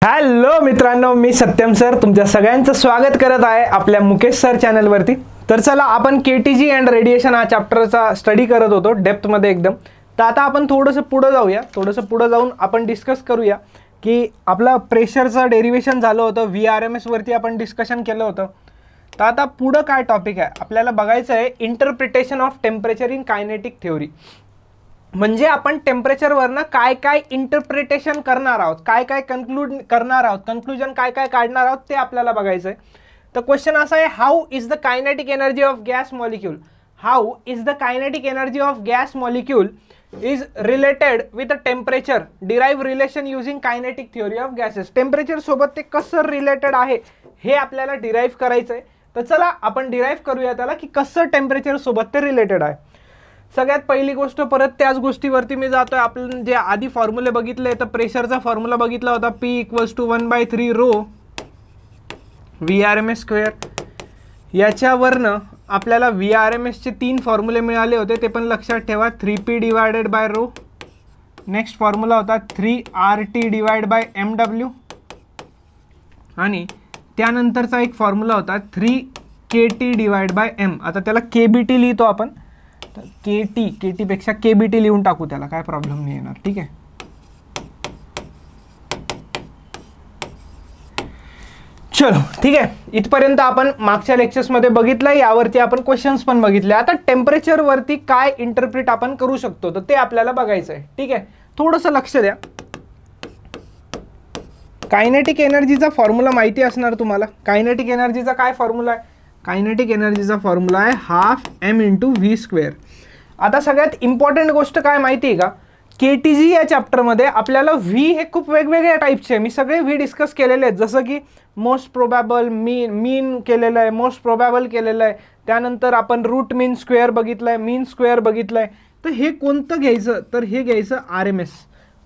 Hello मित्रांनो, मी Satyam sir तुमच्या सगळ्यांचं स्वागत करत आहे आपल्या मुकेश सर चॅनलवरती। तर चला, आपण केटीजी अँड रेडिएशन हा चॅप्टरचा स्टडी करत होतो डेप्थमध्ये एकदम। तर आता आपण थोडंसं पुढे जाऊन आपण डिस्कस करूया की आपला प्रेशरचं डेरिवेशन झालं होतं, VRMS वरती आपण डिस्कशन केलं होतं। तर आता पुढं काय टॉपिक आहे आपल्याला बघायचं आहे, interpretation of temperature in kinetic theory. म्हणजे आपण टेम्परेचरवरनं काय काय इंटरप्रिटेशन करणार आहोत, काय काय कन्क्लूड करणार आहोत, कन्क्लूजन काय काय काढणार आहोत ते आपल्याला बघायचं आहे। तर क्वेश्चन असा आहे, how is the kinetic energy of gas molecule, how is the kinetic energy of gas molecule is related with temperature, derive relation using kinetic theory of gases. Temperature सोबत ते कसं रिलेटेड आहे हे आपल्याला डिराइव्ह करायचं आहे। तर चला आपण डिराइव्ह करूया त्याला की कसं टेम्परेचर सोबत ते रिलेटेड आहे। सगळ्यात पहिली गोष्ट, परत त्याच गोष्टीवरती मी जातोय। आपण जे आधी फॉर्म्युले बघितले, तर प्रेशरचा फॉर्म्युला बघितला होता, P = 1/3 रो VRMS स्क्वेअर। याच्यावरनं आपल्याला VRMS चे 3 फॉर्म्युले मिळाले होते, ते पण लक्षात ठेवा। 3P divided by rho, next formula होता 3RT डिवाइड बाय MW, आणि त्यानंतरचा एक फॉर्म्युला होता 3KT डिवाइड बाय M। आता त्याला KBT लिहितो आपण, KT पेक्षा KBT लिहून टाकू, त्याला काय प्रॉब्लेम नाही येणार, ठीक आहे। चलो ठीक आहे, इथपर्यंत आपण मागच्या लेक्चर्समध्ये बघितलं, यावरती आपण क्वेश्चन्स पण बघितले। आता टेम्परेचर वरती काय इंटरप्रिट आपण करू शकतो तर ते आपल्याला बघायचं आहे, ठीक आहे। थोडंसं लक्ष द्या, कायनेटिक एनर्जीचा फॉर्म्युला माहिती असणार तुम्हाला। कायनेटिक एनर्जीचा काय फॉर्म्युला आहे? कायनेटिक एनर्जीचा फॉर्म्युला आहे ½ m/v²। आता सगळ्यात इम्पॉर्टंट गोष्ट काय माहिती आहे का, केटीजी या चॅप्टरमध्ये आपल्याला व्ही हे खूप वेगवेगळ्या टाईपचे, मी सगळे व्ही डिस्कस केलेले आहेत। जसं की मोस्ट प्रोबॅबल, मीन केलेलं आहे, मोस्ट प्रोबॅबल केलेलं आहे, त्यानंतर आपण रूट मीन स्क्वेअर बघितलं आहे, मीन स्क्वेअर बघितलं आहे। तर हे कोणतं घ्यायचं, तर हे घ्यायचं RMS।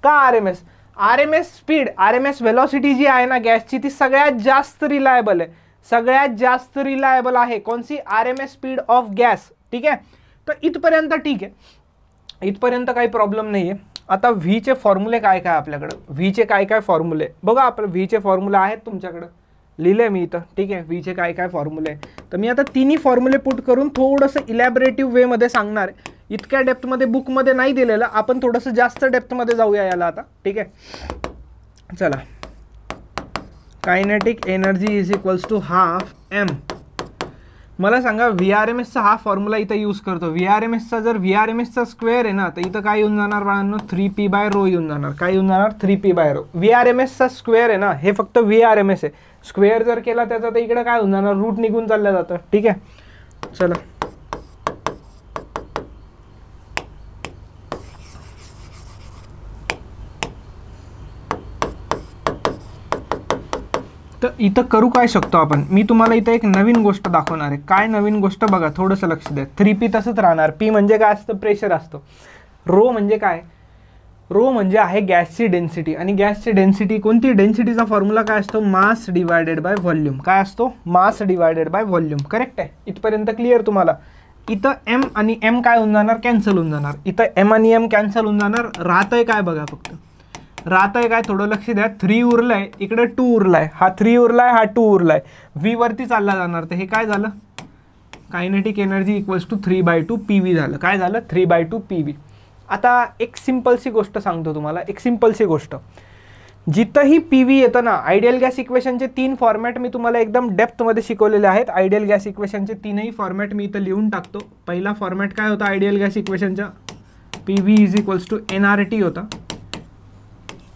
का RMS? RMS speed, RMS velocity जी आहे ना गॅसची, ती सगळ्यात जास्त रिलायबल आहे, सगळ्यात जास्त रिलायबल आहे कोणची? RMS स्पीड ऑफ गॅस, ठीक आहे। तर इथपर्यंत ठीक आहे, इथपर्यंत काही प्रॉब्लेम नाही आहे। आता व्हीचे फॉर्म्युले काय काय आपल्याकडं, व्हीचे काय काय फॉर्म्युले बघा, आपलं व्हीचे फॉर्म्युले आहेत तुमच्याकडं, लिहिले मी इथं, ठीक आहे। व्हीचे काय काय फॉर्म्युले, तर मी आता तिन्ही फॉर्म्युले पुट करून थोडंसं इलॅबरेटिव्ह वेमध्ये सांगणार आहे। इतक्या डेप्थमध्ये बुकमध्ये नाही दिलेलं, आपण थोडंसं जास्त डेप्थमध्ये जाऊया याला आता, ठीक आहे। चला, kinetic energy is equals to ½ m। मला सांगा, VRMSचा हा फॉर्म्युला इथं यूज करतो। VRMSचा जर VRMSचा स्क्वेअर आहे ना, तर इथं काय येऊन जाणार बाळांनो? 3P/रो येऊन जाणार। काय येऊन जाणार? 3P/रो। VRMSचा स्क्वेअर आहे ना, हे फक्त VRMS आहे, स्क्वेअर जर केला त्याचा तर इकडे काय होऊन जाणार? रूट निघून चाललं जातं, ठीक आहे। चला, तर इथं करू काय शकतो आपण, मी तुम्हाला इथं एक नवीन गोष्ट दाखवणार आहे। काय नवीन गोष्ट बघा, थोडंसं लक्ष द्या। 3P तसंच राहणार। P म्हणजे काय असतं? प्रेशर असतं। रो म्हणजे काय? रो म्हणजे आहे गॅसची डेन्सिटी, आणि गॅसची डेन्सिटी कोणती? डेन्सिटीचा फॉर्म्युला काय असतो? मास डिवायडेड बाय व्हॉल्यूम। काय असतो? मास डिवायडेड बाय व्हॉल्यूम, करेक्ट आहे। इथपर्यंत क्लिअर तुम्हाला? इथं M आणि M काय होऊन जाणार? कॅन्सल होऊन जाणार। इथं M आणि M कॅन्सल होऊन जाणार। राहतंय काय बघा, फक्त राहतंय काय, थोडं लक्ष द्या। 3 उरलंय, इकडे 2 उरलाय, हा 3 उरलाय, हा 2 उरलाय, V वरती चालला जाणार। तर हे काय झालं? Kinetic energy equals to 3/2 PV झालं। काय झालं? 3/2 PV। आता एक सिंपलशी गोष्ट सांगतो तुम्हाला, एक सिंपलशी गोष्ट, जिथंही PV येतं ना, आयडियल गॅस इक्वेशनचे 3 फॉर्मॅट मी तुम्हाला एकदम डेप्थमध्ये शिकवलेले आहेत। आयडियल गॅस इक्वेशनचे 3ही फॉर्मॅट मी इथं लिहून टाकतो। पहिला फॉर्मॅट काय होता आयडियल गॅस इक्वेशनचा? PV is equals to nRT होता।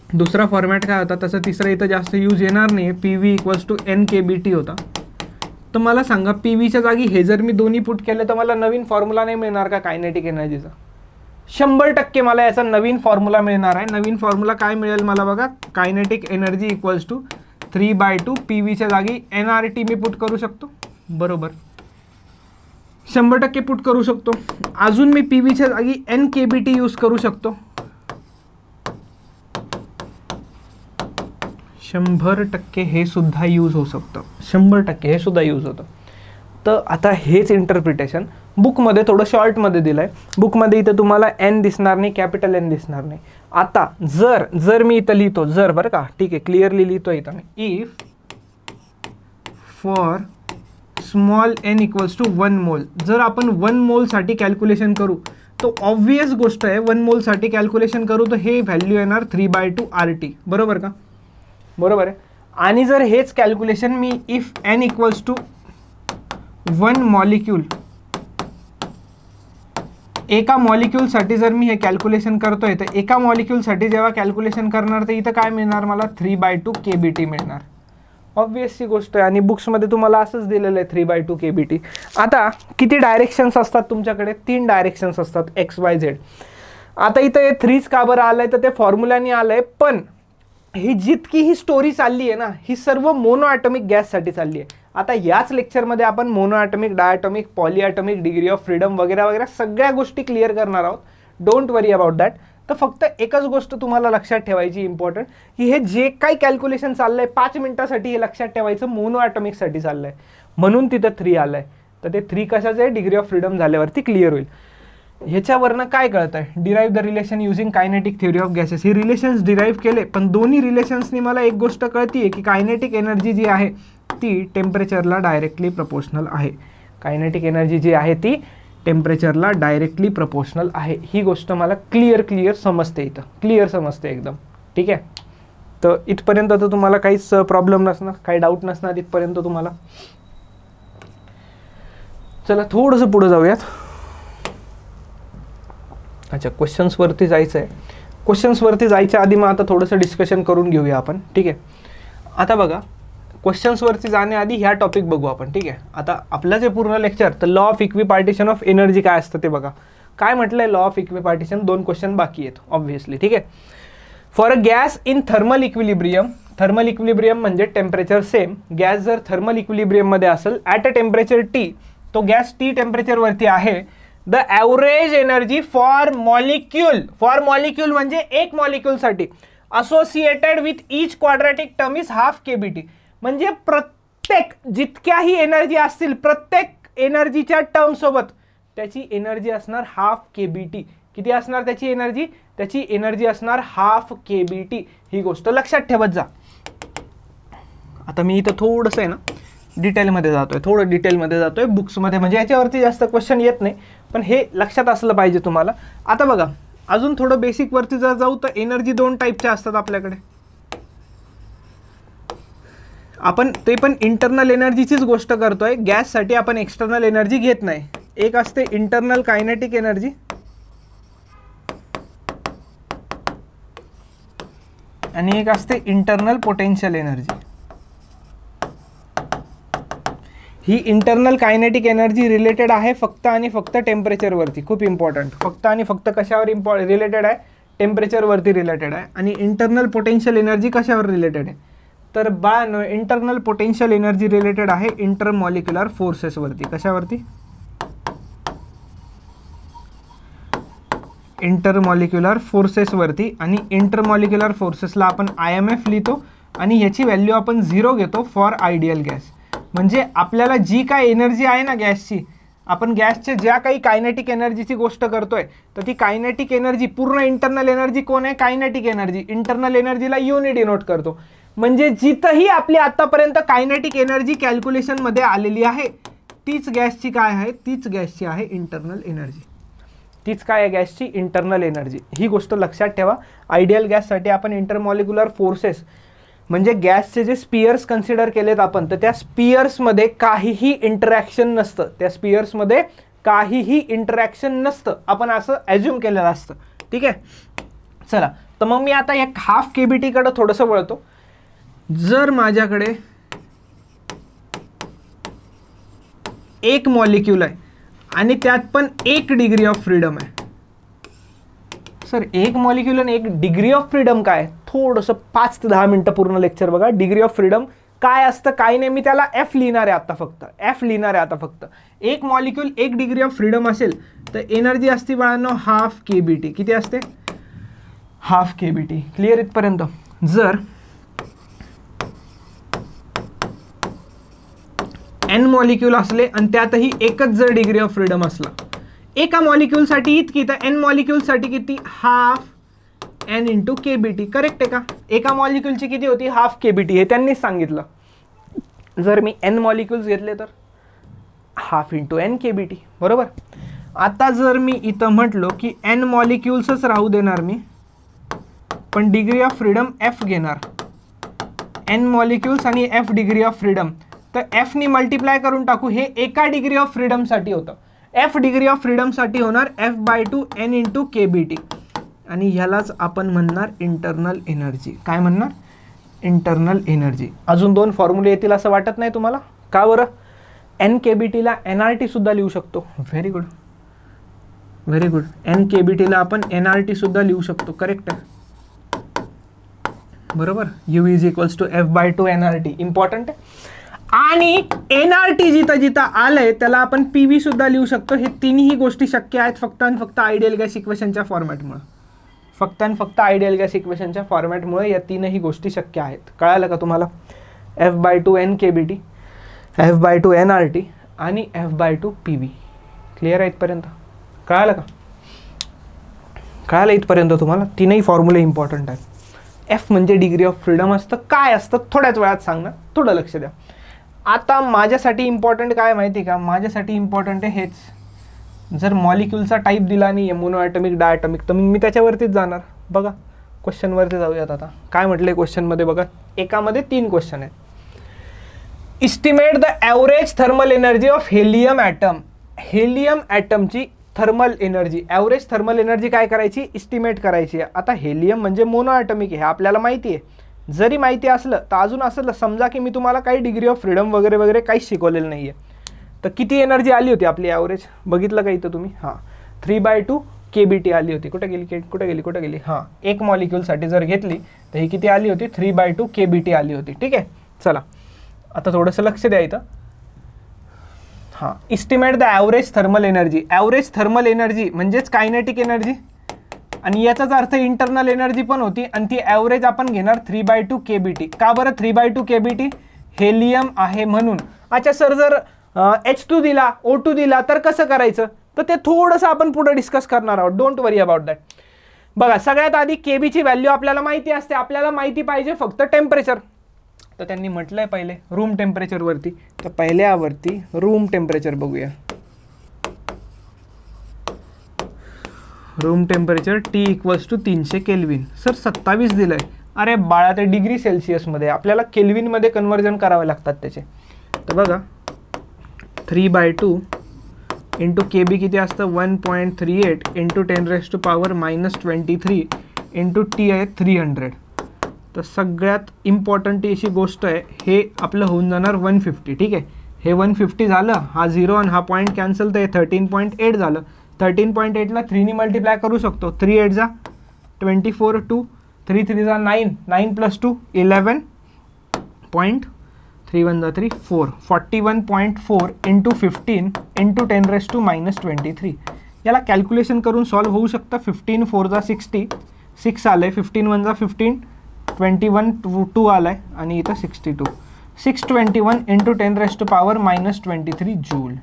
दुसरा फॉर्मॅट काय होता? तसं तिसरा इथं जास्त यूज येणार नाही, PV इक्वल्स टू nKBT होता। तर मला सांगा, PVच्या जागी हे जर मी दोन्ही पुट केले तर मला नवीन फॉर्म्युला नाही मिळणार का कायनेटिक एनर्जीचा? 100% मला याचा नवीन फॉर्म्युला मिळणार आहे। नवीन फॉर्म्युला काय मिळेल मला बघा, कायनेटिक एनर्जी इक्वल्स टू 3/2 PVच्या जागी nRT मी पुट करू शकतो, बरोबर, 100% पुट करू शकतो। अजून मी PVच्या जागी nKBT यूज करू शकतो, 100% हे सुद्धा यूज होऊ शकतं, 100% हे सुद्धा यूज होतं। तर आता हेच इंटरप्रिटेशन बुकमध्ये थोडं शॉर्टमध्ये दिलं आहे। बुकमध्ये इथं तुम्हाला N दिसणार नाही, कॅपिटल N दिसणार नाही। आता जर मी इथं लिहितो, जर बरं का, ठीक आहे, क्लिअरली लिहितो इथं मी, if for small n equals to 1 mole, जर आपण 1 मोलसाठी कॅल्क्युलेशन करू तो ऑब्वियस गोष्ट आहे, 1 मोलसाठी कॅल्क्युलेशन करू तर हे व्हॅल्यू येणार 3/2 RT, बरोबर का, बरोबर आहे. आणि जर हेच कॅल्क्युलेशन मी if n equals to 1 molecule, एका मॉलिक्यूलसाठी जर मी हे कॅल्क्युलेशन करतोय तर एका मॉलिक्यूलसाठी जेव्हा कॅल्क्युलेशन करणार तर इथं काय मिळणार मला, 3/2 kBT मिळणार. ऑब्वियसली गोष्ट आहे आणि बुक्समध्ये तुम्हाला असंच दिलेलं आहे 3/2 kBT. आता किती डायरेक्शन्स असतात तुमच्याकडे, 3 डायरेक्शन्स असतात XYZ. आता इथं हे 3च का बरं आलंय तर ते फॉर्म्युलानी आलंय, पण ही जितकी ही स्टोरी चालली आहे ना ही सर्व मोनो ॲटॉमिक गॅससाठी चालली आहे. आता याच लेक्चरमध्ये आपण monoatomic, diatomic, polyatomic, degree of freedom वगैरे वगैरे सगळ्या गोष्टी क्लिअर करणार आहोत. Don't worry about that. तर फक्त एकच गोष्ट तुम्हाला लक्षात ठेवायची इम्पॉर्टंट, की हे जे काही कॅल्क्युलेशन चाललंय 5 मिनिटासाठी हे लक्षात ठेवायचं मोनो ॲटॉमिकसाठी चाललंय, म्हणून तिथं 3 आलंय. तर ते 3 कशाचं आहे, डिग्री ऑफ फ्रीडम झाल्यावरती क्लिअर होईल. ह्याच्यावरनं काय कळतं आहे, derive the relation using kinetic theory of gases. हे रिलेशन्स डिराईव्ह केले, पण दोन्ही रिलेशन्सनी मला एक गोष्ट कळतीये की कायनेटिक एनर्जी जी आहे ती टेम्परेचरला डायरेक्टली प्रपोर्शनल आहे. कायनेटिक एनर्जी जी आहे ती टेम्परेचरला डायरेक्टली प्रपोर्शनल आहे. ही गोष्ट मला क्लिअर समजते, इथं क्लिअर समजते एकदम, ठीक आहे. तर इथपर्यंत तर तुम्हाला काहीच प्रॉब्लेम नसणार, काही डाऊट नसणार इथपर्यंत तुम्हाला. चला थोडंसं पुढे जाऊयात. अच्छा, क्वेश्चन्सवरती जायचं आहे. क्वेश्चन्सवरती जायच्या आधी मग आता थोडंसं डिस्कशन करून घेऊया आपण, ठीक आहे. आता बघा, क्वेश्चन्सवरती जाण्याआधी ह्या टॉपिक बघू आपण, ठीक आहे. आता आपलं जे पूर्ण लेक्चर, तर लॉ ऑफ इक्विपार्टिशन ऑफ एनर्जी काय असतं ते बघा. काय म्हटलंय लॉ ऑफ इक्विपार्टिशन, 2 क्वेश्चन बाकी आहेत ऑब्व्हियसली, ठीक आहे. For a gas in thermal equilibrium, thermal equilibrium म्हणजे टेम्परेचर सेम, गॅस जर थर्मल इक्विलिब्रियममध्ये असेल ॲट अ टेम्परेचर T, तो गॅस T टेम्परेचरवरती आहे, the average energy for molecule म्हणजे एक मॉलिक्यूलसाठी associated with each quadratic term is half kBT. म्हणजे प्रत्येक जितक्याही एनर्जी असतील प्रत्येक एनर्जीच्या टर्म सोबत त्याची एनर्जी असणार हाफ kBT. किती असणार त्याची एनर्जी? त्याची एनर्जी असणार हाफ kBT. ही गोष्ट लक्षात ठेवत जा. आता मी इथं थोडंसं आहे ना डिटेलमध्ये जातोय, थोडं डिटेलमध्ये जातोय बुक्समध्ये, म्हणजे याच्यावरती जास्त क्वेश्चन येत नाही, पण हे लक्षात असलं पाहिजे तुम्हाला. आता बघा, अजून थोडं बेसिकवरती जर जाऊ तर एनर्जी 2 टाईपच्या असतात आपल्याकडे. आपण ते पण इंटरनल एनर्जीचीच गोष्ट करतोय. गॅससाठी आपण एक्सटर्नल एनर्जी घेत नाही. एक असते इंटरनल कायनेटिक एनर्जी आणि एक असते इंटरनल पोटेन्शियल एनर्जी. ही इंटरनल कायनेटिक एनर्जी रिलेटेड आहे फक्त आणि फक्त टेम्परेचरवरती. खूप इम्पॉर्टंट, फक्त आणि फक्त कशावर रिलेटेड आहे? टेम्परेचरवरती रिलेटेड आहे. आणि इंटरनल पोटेन्शियल एनर्जी कशावर रिलेटेड आहे? तर इंटरनल पोटेन्शियल एनर्जी रिलेटेड आहे इंटरमॉलिक्युलर फोर्सेसवरती. कशावरती? इंटरमॉलिक्युलर फोर्सेसवरती. आणि इंटरमॉलिक्युलर फोर्सेसला आपण IMF लिहितो आणि याची व्हॅल्यू आपण 0 घेतो फॉर आयडियल गॅस. म्हणजे आपल्याला जी काय एनर्जी आहे ना गॅसची, आपण गॅसच्या ज्या काही कायनेटिक एनर्जीची गोष्ट करतोय तर ती कायनेटिक एनर्जी, पूर्ण इंटरनल एनर्जी कोण आहे? Kinetic energy. इंटरनल एनर्जीला युने डिनोट करतो. म्हणजे जिथंही आपली आतापर्यंत कायनेटिक एनर्जी कॅल्क्युलेशनमध्ये आलेली आहे तीच गॅसची काय आहे? तीच गॅसची आहे इंटरनल एनर्जी. तीच काय आहे गॅसची? Internal energy. ही गोष्ट लक्षात ठेवा. आयडियल गॅससाठी आपण इंटरमॉलिक्युलर फोर्सेस म्हणजे गॅसचे जे स्पियर्स कन्सिडर केलेत आपण, तर त्या स्पियर्समध्ये काहीही इंटरॅक्शन नसतं. त्या स्पियर्समध्ये काहीही इंटरॅक्शन नसतं, आपण असं ॲज्युम केलेलं असतं. ठीक आहे, चला तर मग मी आता एक हाफ kBT कडे थोडंसं वळतो. जर माझ्याकडे एक मॉलिक्यूल आहे आणि त्यात पण 1 डिग्री ऑफ फ्रीडम आहे. सर एक मॉलिक्यूल आणि 1 डिग्री ऑफ फ्रीडम काय? थोडंसं 5 ते 10 मिनटं पूर्ण लेक्चर बघा. डिग्री ऑफ फ्रीडम काय असतं काय नाही मी त्याला F लिहिणार आहे आता फक्त. F लिहिणार आहे आता फक्त. एक मॉलिक्यूल 1 डिग्री ऑफ फ्रीडम असेल तर एनर्जी असते बाळांनो हाफ kBT. किती असते? Half kBT. क्लिअर इथपर्यंत? जर N मॉलिक्यूल असले आणि त्यातही एकच जर डिग्री ऑफ फ्रीडम असला, एका मॉलिक्यूलसाठी इतकी, तर N मॉलिक्यूलसाठी किती? Half an into KBT. Correct आहे का? एका मॉलिक्यूलची किती होती? Half KBT. हे त्यांनीच सांगितलं. जर मी n मॉलिक्युल्स घेतले तर हाफ इंटू n KBT. बरोबर. आता जर मी इथं म्हटलो की n मॉलिक्युल्सच राहू देणार मी, पण डिग्री ऑफ फ्रीडम f घेणार, n मॉलिक्युल्स आणि f डिग्री ऑफ फ्रीडम, तर f नी मल्टिप्लाय करून टाकू. हे एका डिग्री ऑफ फ्रीडमसाठी होतं. f डिग्री ऑफ फ्रीडमसाठी होणार f/2 n इंटू KBT. आणि ह्यालाच आपण म्हणणार इंटरनल एनर्जी. काय म्हणणार? Internal energy. अजून 2 फॉर्म्युले येतील असं वाटत नाही तुम्हाला? का बरं? n KBTला nRT सुद्धा लिहू शकतो. Very good, very good. n KBTला आपण nRT सुद्धा लिहू शकतो. करेक्ट आहे. बरोबर. U is equals to f/2 nRT. Important आहे. आणि nRT जिथं जिथं आलंय त्याला आपण PV सुद्धा लिहू शकतो. हे तिन्ही गोष्टी शक्य आहेत फक्त आणि फक्त आयडियल गॅस इक्वेशनच्या फॉर्मॅटमुळे. फक्त आणि फक्त आयडियल गॅस इक्वेशनच्या फॉर्मॅटमुळे या तीनही गोष्टी शक्य आहेत. कळालं का तुम्हाला? f/2 n KBT, f/2 nRT आणि f/2 PV. क्लिअर आहे इथपर्यंत? कळालं का? कळालं इथपर्यंत तुम्हाला? तीनही फॉर्म्युले इम्पॉर्टंट आहेत. f म्हणजे डिग्री ऑफ फ्रीडम असतं. काय असतं थोड्याच वेळात सांगणार, थोडं लक्ष द्या. आता माझ्यासाठी इम्पॉर्टंट काय माहिती का? माझ्यासाठी इम्पॉर्टंट आहे हेच. जर मॉलिक्यूलचा टाईप दिला नाही आहे मोनो ॲटॉमिक, डायटॉमिक, तर मी त्याच्यावरतीच जाणार. बघा क्वेश्चनवरती जाऊयात आता. काय म्हटलं आहे क्वेश्चनमध्ये? बघा, एकामध्ये 3 क्वेश्चन आहेत. Estimate the average thermal energy of helium atom. Helium ॲटमची thermal energy, average thermal energy काय करायची? इस्टिमेट करायची आहे. आता हेलियम म्हणजे मोनो ॲटॉमिक आहे, हे आपल्याला माहिती आहे. जरी माहिती असलं तर अजून असं समजा की मी तुम्हाला काही डिग्री ऑफ फ्रीडम वगैरे वगैरे काहीच शिकवलेलं नाही आहे, तर किती एनर्जी आली होती आपली ॲव्हरेज? बघितलं का इथं तुम्ही? हां, 3/2 KBT आली होती. कुठे गेली? हां, एक मॉलिक्यूलसाठी जर घेतली तर ही किती आली होती? 3/2 KBT आली होती. ठीक आहे. चला आता थोडंसं लक्ष द्या इथं. हां, estimate the average thermal energy. Average thermal energy म्हणजेच कायनेटिक एनर्जी, आणि याचाच अर्थ इंटरनल एनर्जी पण होती. आणि ती ॲव्हरेज आपण घेणार 3/2 KBT. का बरं 3/2 KBT? हेलियम आहे म्हणून. अच्छा सर, जर H2 दिला, O2 दिला तर कसं करायचं? तर ते थोडंसं आपण पुढे डिस्कस करणार आहोत. Don't worry about that. बघा, सगळ्यात आधी KBची व्हॅल्यू आपल्याला माहिती असते. आपल्याला माहिती पाहिजे फक्त टेम्परेचर. तर त्यांनी म्हटलंय पहिले रूम टेम्परेचरवरती, तर पहिल्यावरती रूम टेम्परेचर बघूया. Room temperature T equals to 300 kelvin. Sir 27 दिलंय. अरे बाळा, ते डिग्री सेल्सिअसमध्ये, आपल्याला केल्विनमध्ये कन्वर्जन करावे लागतात त्याचे. तर बघा 3/2 इंटू KB किती असतं? 1.38 इंटू 10⁻⁻23 इंटू T आहे 300. तर सगळ्यात इम्पॉर्टंट अशी गोष्ट आहे, हे आपलं होऊन जाणार 150. ठीक आहे. हे 150 झालं, हा 0 आणि हा पॉईंट कॅन्सल, तर हे 13.8 झालं. 13.8ला 3 मल्टिप्लाय करू शकतो. 3 8 जा 24, 2 3 3 जा 9, 9 + 2 11, 3 1 जा 3 4, 41.4 इंटू 15 इंटू 10⁻⁻23. याला कॅल्क्युलेशन करून सॉल्व्ह होऊ शकतं. 15 4 जा 60, 6 आलं आहे. 15 1 जा 15, 21 2 आलं आहे, आणि इथं 62. 621 इंटू 10⁻⁻23 जूल.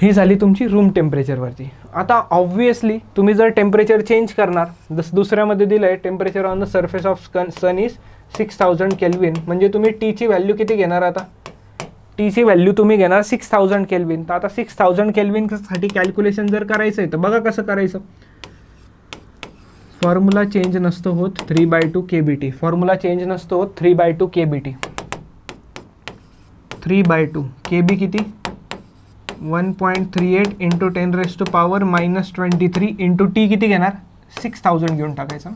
ही झाली तुमची रूम टेम्परेचरवरती. आता ऑब्व्हियसली तुम्ही जर टेम्परेचर चेंज करणार, दुसऱ्यामध्ये दिलं आहे temperature on the surface of sun is 6000 kelvin, म्हणजे तुम्ही टीची व्हॅल्यू किती घेणार? आता टीची व्हॅल्यू तुम्ही घेणार 6000 केल्विन. तर आता 6000 केल्विनसाठी कॅल्क्युलेशन जर करायचं आहे तर बघा कसं करायचं. फॉर्म्युला चेंज नसतो होत 3/2 KBT. फॉर्म्युला चेंज नसतो होत 3/2 KBT. 3/2 KB किती? 1.38 इंटू 10⁻⁻23 इंटू T किती घेणार? 6000 घेऊन टाकायचा.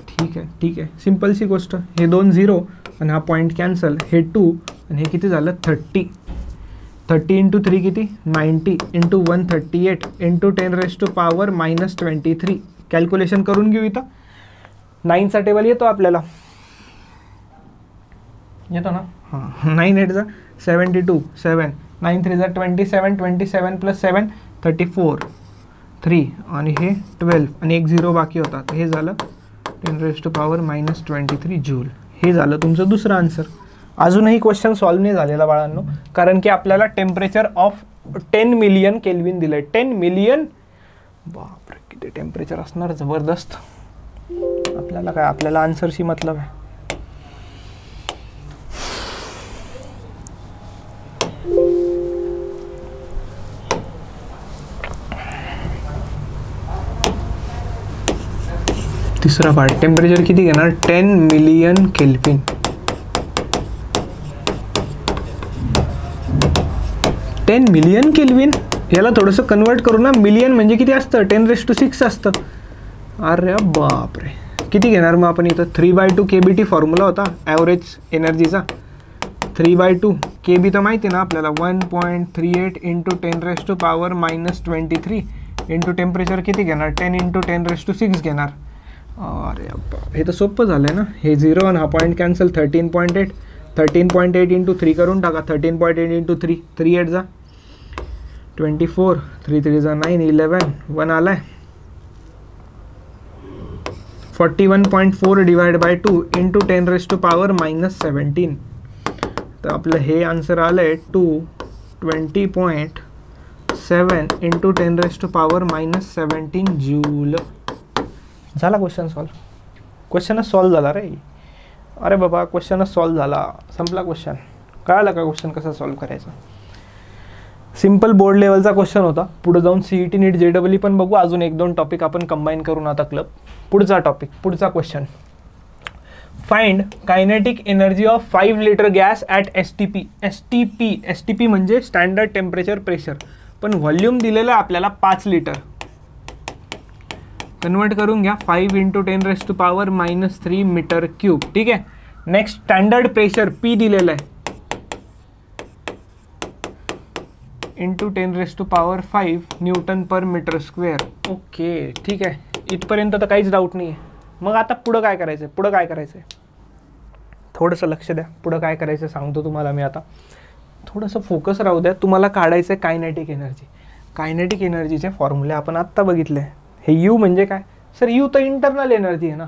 ठीक आहे, ठीक आहे. सिम्पलशी गोष्ट. हे 2 0 आणि हा पॉईंट कॅन्सल, हे 2 आणि हे किती झालं? 30. 30 इंटू 3 किती? 90 इंटू 138 इंटू 10⁻⁻23. कॅल्क्युलेशन करून घेऊ. इथं 9चा टेबल येतो आपल्याला, येतो ना? हां, 9 8 जा 72, 7 9 3 जा 27, 27 + 7 34, 3 आणि हे 12 आणि एक 0 बाकी होता. तर हे झालं 10⁻⁻23 जूल. हे झालं तुमचं दुसरं आन्सर. अजूनही क्वेश्चन सॉल्व्ह नाही झालेला बाळांनो, कारण की आपल्याला टेम्परेचर ऑफ 10 मिलियन केल्विन दिलं आहे. 10 मिलियन, बापरे किती टेम्परेचर असणार जबरदस्त. आपल्याला काय, आपल्याला आन्सरशी मतलब आहे. तिसरा पार्ट, टेम्परेचर किती घेणार, 10 मिलियन केल्विन. 10 मिलियन केल्विन, याला थोडंसं कन्वर्ट करू ना. मिलियन म्हणजे किती असतं, 10⁶ असतं. अरे बापरे, किती घेणार मग आपण इथं. 3/2 KBT फॉर्म्युला होता ॲव्हरेज एनर्जीचा. 3/2 KB तर माहिती ना आपल्याला, 1.38 × 10⁻⁻23 इंटू टेम्परेचर किती घेणार, 10 × 10⁶ घेणार. अरे हे तर सोपं झालं आहे ना. हे 0 आणि हा पॉईंट कॅन्सल. 13.8 × 3 करून टाका. 13.8 × 3, 3 8 जा 24, 3 3 जा 9, 11, 1 आला आहे. 41.4 / 2 इंटू 10⁻⁻17. तर आपलं हे आन्सर आलं आहे 220.7 इंटू 10⁻⁻17 जूल. झाला क्वेश्चन सॉल्व. क्वेश्चनच सॉल्व झाला रे. अरे बाबा क्वेश्चनच सॉल्व झाला, संपला क्वेश्चन. कळालं का क्वेश्चन कसा सॉल्व करायचा. सिम्पल बोर्ड लेवलचा क्वेश्चन होता. पुढे जाऊन CET नीट JEE पण बघू. अजून 1-2 टॉपिक आपण कंबाईन करून आता क्लब. पुढचा टॉपिक, पुढचा question. Find kinetic energy of 5 litre gas at STP. STP म्हणजे स्टँडर्ड टेम्परेचर प्रेशर, पण व्हॉल्यूम दिलेलं आहे आपल्याला 5 लिटर. कन्वर्ट करून घ्या. 5 × 10⁻³ मीटर क्यूब. ठीक आहे. नेक्स्ट स्टँडर्ड प्रेशर P दिलेलं आहे इंटू 10⁻⁵ Nm/m². ओके ठीक आहे. इथपर्यंत तर काहीच डाऊट नाही आहे. मग आता पुढं काय करायचं आहे, थोडंसं लक्ष द्या. पुढं काय करायचं सांगतो तुम्हाला मी आता. थोडंसं फोकस राहू द्या. तुम्हाला काढायचं आहे कायनेटिक एनर्जी. कायनेटिक एनर्जीचे फॉर्म्युले आपण आत्ता बघितले. हे U म्हणजे काय सर, U तर इंटरनल एनर्जी आहे ना.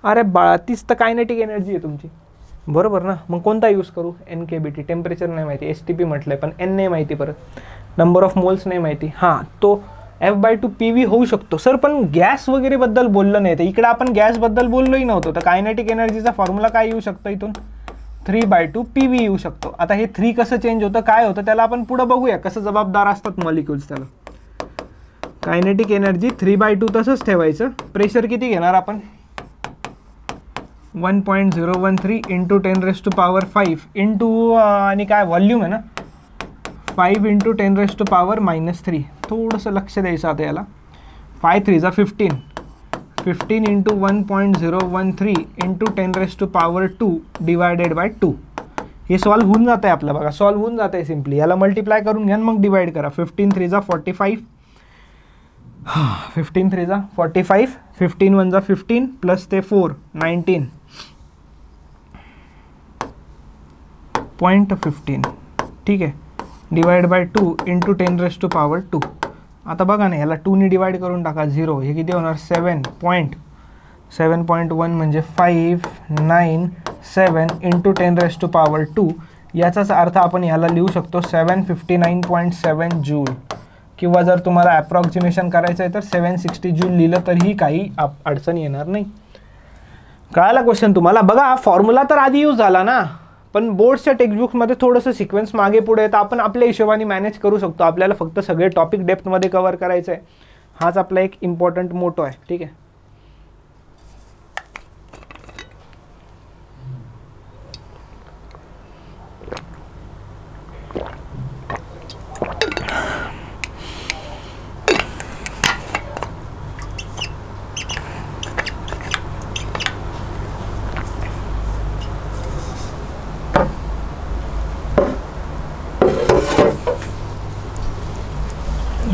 अरे बाळा, तीच तर कायनेटिक एनर्जी आहे तुमची, बरोबर ना. मग कोणता यूज करू, NKBT. टेम्परेचर नाही माहिती, STP म्हटलं आहे पण N नाही माहिती, परत नंबर ऑफ मोल्स नाही माहिती. हां, तो F/2 PV होऊ शकतो सर, पण गॅस वगैरे बद्दल बोललं नाही. तर इकडे आपण गॅसबद्दल बोललोही नव्हतो. तर कायनेटिक एनर्जीचा फॉर्म्युला काय येऊ शकतो इथून, 3/2 PV येऊ शकतो. आता हे 3 कसं चेंज होतं, काय होतं त्याला आपण पुढं बघूया, कसं जबाबदार असतात मॉलिक्युल्स त्याला. कायनेटिक एनर्जी 3/2 तसंच ठेवायचं. प्रेशर किती घेणार आपण, 1.013 इंटू 10⁻⁵ इंटू आणि काय व्हॉल्यूम आहे ना, 5 × 10⁻⁻3. थोडंसं लक्ष द्यायचं आता याला. 5 3 जा 15, 15 इंटू 1.013 इंटू 10⁻² डिवायडेड बाय 2. हे सॉल्व होऊन जातं आहे आपलं, बघा सॉल्व होऊन जातं आहे सिम्पली. याला मल्टिप्लाय करून घ्या मग डिवाइड करा. 15 3 जा 45, 15 3 जा 45, 15 1 जा 15 प्लस ते 4 19.15. ठीक आहे. Divide by 2 into 10⁻². आता बघा ना, याला 2 ने डिवाइड करून टाका. 0 हे किती होणार, 7.1 म्हणजे 597 इंटू 10⁻². याचाच अर्थ आपण याला लिहू शकतो 759.7 जूल. किंवा जर तुम्हाला ॲप्रॉक्सिमेशन करायचं आहे तर 760 जूल लिहिलं तरीही काही अडचण येणार नाही. कळाला क्वेश्चन तुम्हाला. बघा हा फॉर्म्युला तर आधी यूज झाला ना, पण बोर्ड्सच्या टेक्स्टबुक्समध्ये थोडंसं सिक्वेन्स मागे पुढे तर आपण आपल्या हिशोबाने मॅनेज करू शकतो. आपल्याला फक्त सगळे टॉपिक डेप्थमध्ये कव्हर करायचं आहे. हाच आपला एक इम्पॉर्टंट मोटो आहे. ठीक आहे.